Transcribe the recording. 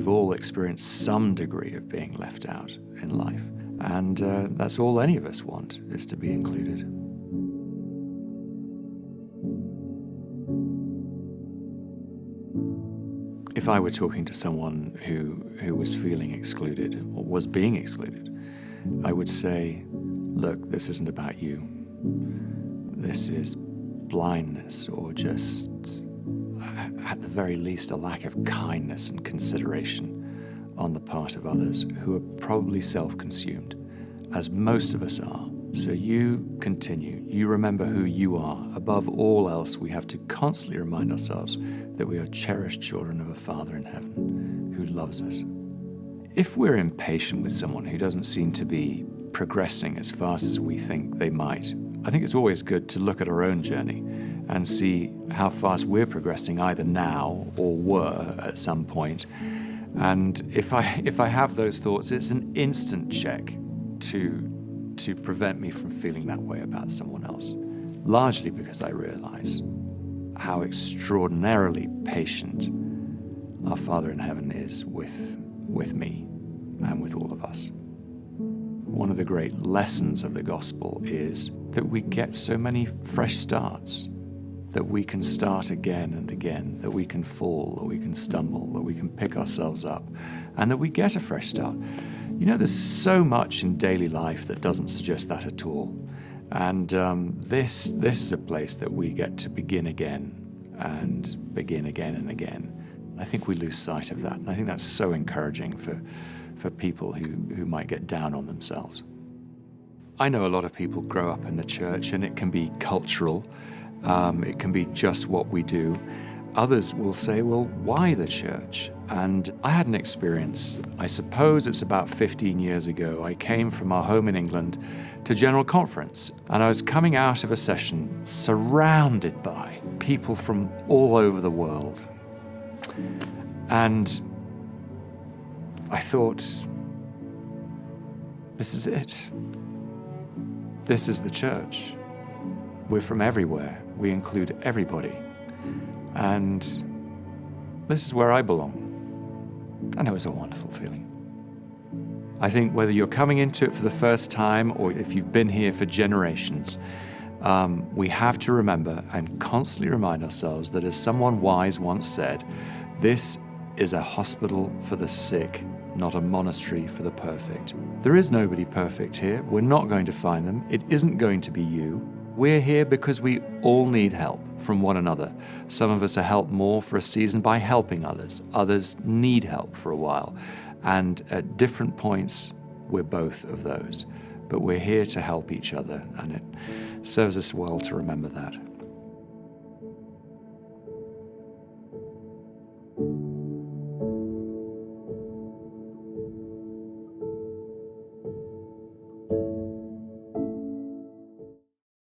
we've all experienced some degree of being left out in life. And that's all any of us want, is to be included. If I were talking to someone who was feeling excluded or was being excluded, I would say, look, this isn't about you. This is blindness, or just, at the very least, a lack of kindness and consideration on the part of others who are probably self-consumed, as most of us are. So you continue. You remember who you are. Above all else, we have to constantly remind ourselves that we are cherished children of a Father in heaven who loves us. If we're impatient with someone who doesn't seem to be progressing as fast as we think they might, I think it's always good to look at our own journey and see how fast we're progressing, either now or were at some point. And if I have those thoughts, it's an instant check to prevent me from feeling that way about someone else, largely because I realize how extraordinarily patient our Father in heaven is with me and with all of us. One of the great lessons of the gospel is that we get so many fresh starts, that we can start again and again, that we can fall, that we can stumble, that we can pick ourselves up, and that we get a fresh start. You know, there's so much in daily life that doesn't suggest that at all. And this is a place that we get to begin again and begin again and again. I think we lose sight of that, and I think that's so encouraging for people who might get down on themselves. I know a lot of people grow up in the church, and it can be cultural. It can be just what we do. Others will say, well, why the church? And I had an experience, I suppose it's about 15 years ago. I came from our home in England to General Conference, and I was coming out of a session surrounded by people from all over the world. And I thought, this is it. This is the church. We're from everywhere. We include everybody. And this is where I belong. And it was a wonderful feeling. I think whether you're coming into it for the first time or if you've been here for generations, we have to remember and constantly remind ourselves that, as someone wise once said, this is a hospital for the sick, not a monastery for the perfect. There is nobody perfect here. We're not going to find them. It isn't going to be you. We're here because we all need help from one another. Some of us are helped more for a season by helping others. Others need help for a while. And at different points, we're both of those. But we're here to help each other, and it serves us well to remember that.